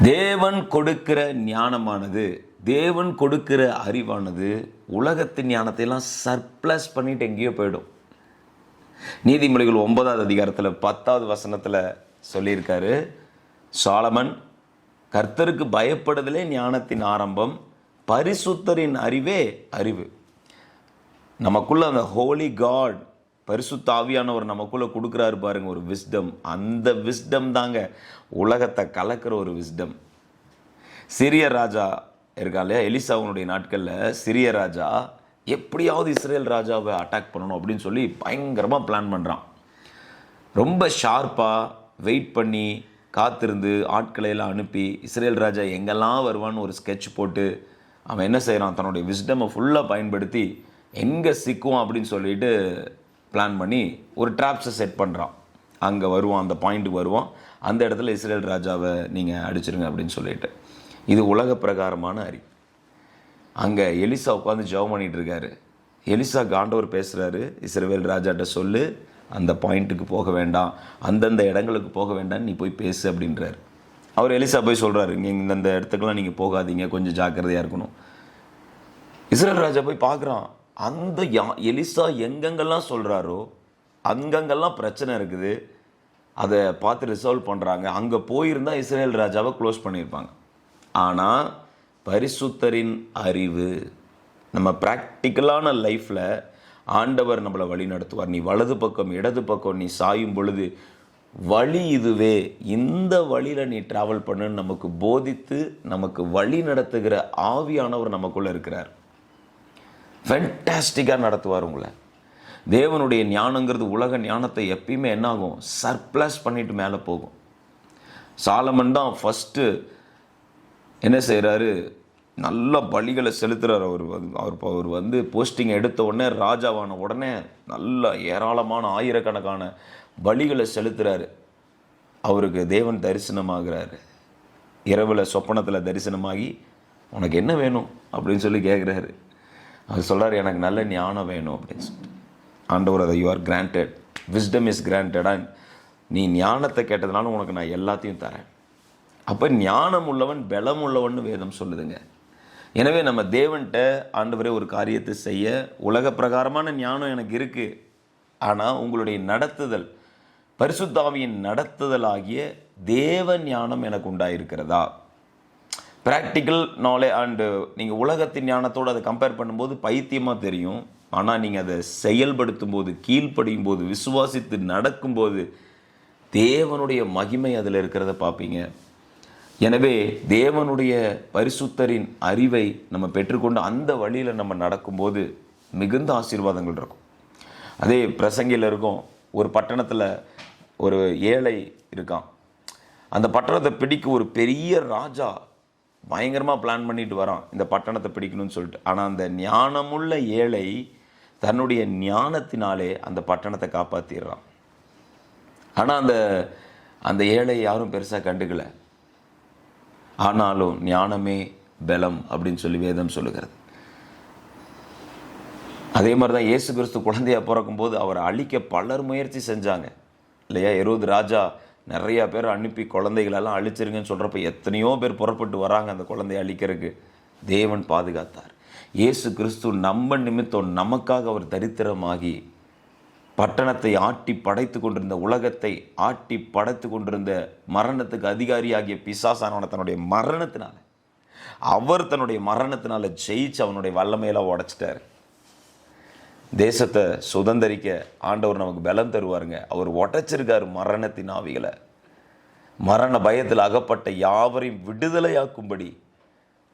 தேவன் கொடுக்கிற ஞானமானது, தேவன் கொடுக்கிற அறிவானது உலகத்தின் ஞானத்தையெல்லாம் சர்ப்ளஸ் பண்ணிட்டு எங்கேயோ போயிடும். நீதிமொழிகள் 9வது அதிகாரத்தில் 10வது வசனத்தில் சொல்லியிருக்காரு, சாலமன் கர்த்தருக்கு பயப்படுதலே ஞானத்தின் ஆரம்பம், பரிசுத்தரின் அறிவே அறிவு. நமக்குள்ள அந்த ஹோலி காட், பரிசுத்த ஆவியானவர் நமக்குள்ளே கொடுக்குறாரு பாருங்க ஒரு விஸ்டம். அந்த விஸ்டம் தாங்க உலகத்தை கலக்கிற ஒரு விஸ்டம். சிரிய ராஜா இருக்கா இல்லையா, எலிசாவுனுடைய நாட்களில் சிரிய ராஜா எப்படியாவது இஸ்ரேல் ராஜாவை அட்டாக் பண்ணணும் அப்படின்னு சொல்லி பயங்கரமாக பிளான் பண்ணுறான். ரொம்ப ஷார்ப்பாக வெயிட் பண்ணி காத்திருந்து ஆட்களையெல்லாம் அனுப்பி இஸ்ரேல் ராஜா எங்கெல்லாம் வருவான்னு ஒரு ஸ்கெட்ச் போட்டு அவன் என்ன செய்கிறான், தன்னுடைய விஸ்டமை ஃபுல்லாக பயன்படுத்தி எங்கே சிக்குவான் அப்படின்னு சொல்லிட்டு பிளான் பண்ணி ஒரு ட்ராப்ஸை செட் பண்ணுறான். அங்கே வருவான், அந்த பாயிண்ட்டுக்கு வருவான், அந்த இடத்துல இஸ்ரேல் ராஜாவை நீங்கள் அடிச்சிருங்க அப்படின்னு சொல்லிட்டு. இது உலக பிரகாரமான அறிவு. அங்கே எலிசா உட்காந்து ஜெபம் பண்ணிகிட்டு இருக்காரு. எலிசாக்கு ஆண்டவர் பேசுகிறாரு, இஸ்ரவேல் ராஜாட்ட சொல்லு, அந்த பாயிண்ட்டுக்கு போக வேண்டாம், அந்தந்த இடங்களுக்கு போக வேண்டாம், நீ போய் பேசு அப்படின்றார். அவர் எலிசா போய் சொல்கிறாரு, நீங்கள் இந்தந்த இடத்துக்கெல்லாம் நீங்கள் போகாதீங்க, கொஞ்சம் ஜாக்கிரதையாக இருக்கணும். இஸ்ரேல் ராஜா போய் பார்க்குறான், அந்த எலிசா எங்கெங்கெல்லாம் சொல்கிறாரோ அங்கங்கெல்லாம் பிரச்சனை இருக்குது. அதை பார்த்து ரிசால்வ் பண்ணுறாங்க. அங்கே போயிருந்தால் இஸ்ரேல் ராஜாவை க்ளோஸ் பண்ணியிருப்பாங்க. ஆனால் பரிசுத்தரின் அறிவு, நம்ம ப்ராக்டிக்கலான லைஃப்பில் ஆண்டவர் நம்மளை வழி நடத்துவார். நீ வலது பக்கம் இடது பக்கம் நீ சாயும் பொழுது வழி இதுவே, இந்த வழியில் நீ ட்ராவல் பண்ணுன்னு நமக்கு போதித்து நமக்கு வழி நடத்துகிற ஆவியானவர் நமக்குள்ளே இருக்கிறார். ஃபென்டாஸ்டிக்காக நடத்துவார் உங்களை. தேவனுடைய ஞானங்கிறது உலக ஞானத்தை எப்பயுமே என்னாகும், சர்ப்ளஸ் பண்ணிட்டு மேலே போகும். சாலமன் தான் ஃபஸ்ட்டு என்ன செய்கிறாரு, நல்ல பலிகளை செலுத்துகிறார். அவர் வந்து போஸ்டிங் எடுத்த உடனே, ராஜாவான உடனே நல்ல ஏராளமான ஆயிரக்கணக்கான பலிகளை செலுத்துகிறாரு. அவருக்கு தேவன் தரிசனமாகிறாரு. இரவில் சொப்பனத்தில் தரிசனமாகி உனக்கு என்ன வேணும் அப்படின்னு சொல்லி கேட்குறாரு. அவர் சொல்கிறார், எனக்கு நல்ல ஞானம் வேணும் அப்படின்னு சொல்லிட்டு. ஆண்டவர் அதை, you are granted, wisdom is granted, and நீ ஞானத்தை கேட்டதுனால உனக்கு நான் எல்லாத்தையும் தரேன். அப்போ ஞானம் உள்ளவன் பலம் உள்ளவன் வேதம் சொல்லுதுங்க. எனவே நம்ம தேவன்கிட்ட ஆண்டவரே ஒரு காரியத்தை செய்ய உலக பிரகாரமான ஞானம் எனக்கு இருக்குது, ஆனால் உங்களுடைய நடத்துதல், பரிசுத்த ஆவியின் நடத்துதல் ஆகிய தேவ ஞானம் எனக்கு உண்டாயிருக்கிறதா? ப்ராக்டிக்கல் நாலேஜ் அண்டு நீங்கள் உலகத்தின் ஞானத்தோடு அதை கம்பேர் பண்ணும்போது பைத்தியமாக தெரியும். ஆனால் நீங்கள் அதை செயல்படுத்தும் போது, கீழ்ப்படியும் போது, விசுவாசித்து நடக்கும்போது தேவனுடைய மகிமை அதில் இருக்கிறத பார்ப்பீங்க. எனவே தேவனுடைய பரிசுத்தரின் அறிவை நம்ம பெற்றுக்கொண்டு அந்த வழியில் நம்ம நடக்கும்போது மிகுந்த ஆசீர்வாதங்கள் இருக்கும். அதே பிரசங்கியில் இருக்கும், ஒரு பட்டணத்தில் ஒரு ஏழை இருக்கான். அந்த பட்டணத்தை பிடிக்க ஒரு பெரிய ராஜா பயங்கரமாக பிளான் பண்ணிட்டு வரான், இந்த பட்டணத்தை பிடிக்கணும்னு சொல்லிட்டு. ஆனால் அந்த ஞானமுள்ள ஏழை தன்னுடைய ஞானத்தினாலே அந்த பட்டணத்தை காப்பாற்றிடுறான். ஆனால் அந்த ஏழை யாரும் பெருசாக கண்டுக்கலை. ஆனாலும் ஞானமே பலம் அப்படின்னு சொல்லி வேதம் சொல்லுகிறது. அதே மாதிரி தான் இயேசு கிறிஸ்து குழந்தையாக பிறக்கும்போது அவரை அழிக்க பலர் முயற்சி செஞ்சாங்க இல்லையா. ஏரோது ராஜா நிறையா பேர் அனுப்பி குழந்தைகளெல்லாம் அழிச்சிருங்கன்னு சொல்கிறப்ப எத்தனையோ பேர் புறப்பட்டு வராங்க அந்த குழந்தையை அழிக்கிறதுக்கு. தேவன் பாதுகாத்தார். இயேசு கிறிஸ்து நம்ம நிமித்தம் நமக்காக அவர் தரித்திரமாகி பட்டணத்தை ஆட்டி படைத்து கொண்டிருந்த, உலகத்தை ஆட்டி படைத்து கொண்டிருந்த மரணத்துக்கு அதிகாரியாகிய பிசாசானவனை தன்னுடைய மரணத்தினால, அவர் தன்னுடைய மரணத்தினால ஜெயிச்சு அவனுடைய வல்லமையெல்லாம் உடைச்சிட்டார். தேசத்தை சுதந்திரிக்க ஆண்டவர் நமக்கு பலம் தருவாருங்க. அவர் உடைச்சிருக்காரு மரணத்தின் ஆவிகளை. மரண பயத்தில் அகப்பட்ட யாவரையும் விடுதலையாக்கும்படி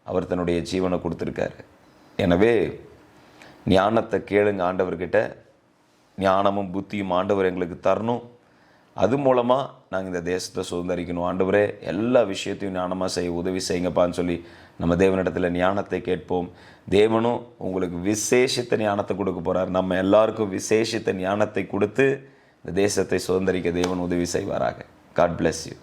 அவர் தன்னுடைய ஜீவனை கொடுத்துருக்காரு. எனவே ஞானத்தை கேளுங்க ஆண்டவர்கிட்ட. ஞானமும் புத்தியும் ஆண்டவர் எங்களுக்கு தரணும். அது மூலமாக நாங்கள் இந்த தேசத்தை சுதந்திரிக்கணும். ஆண்டவரே எல்லா விஷயத்தையும் ஞானமாக செய்ய உதவி செய்யுங்கப்பான்னு சொல்லி நம்ம தேவனிடத்தில் ஞானத்தை கேட்போம். தேவனும் உங்களுக்கு விசேஷித்த ஞானத்தை கொடுக்க போகிறார். நம்ம எல்லாருக்கும் விசேஷித்த ஞானத்தை கொடுத்து இந்த தேசத்தை சுதந்திரிக்க தேவன் உதவி செய்வாராக. God bless you.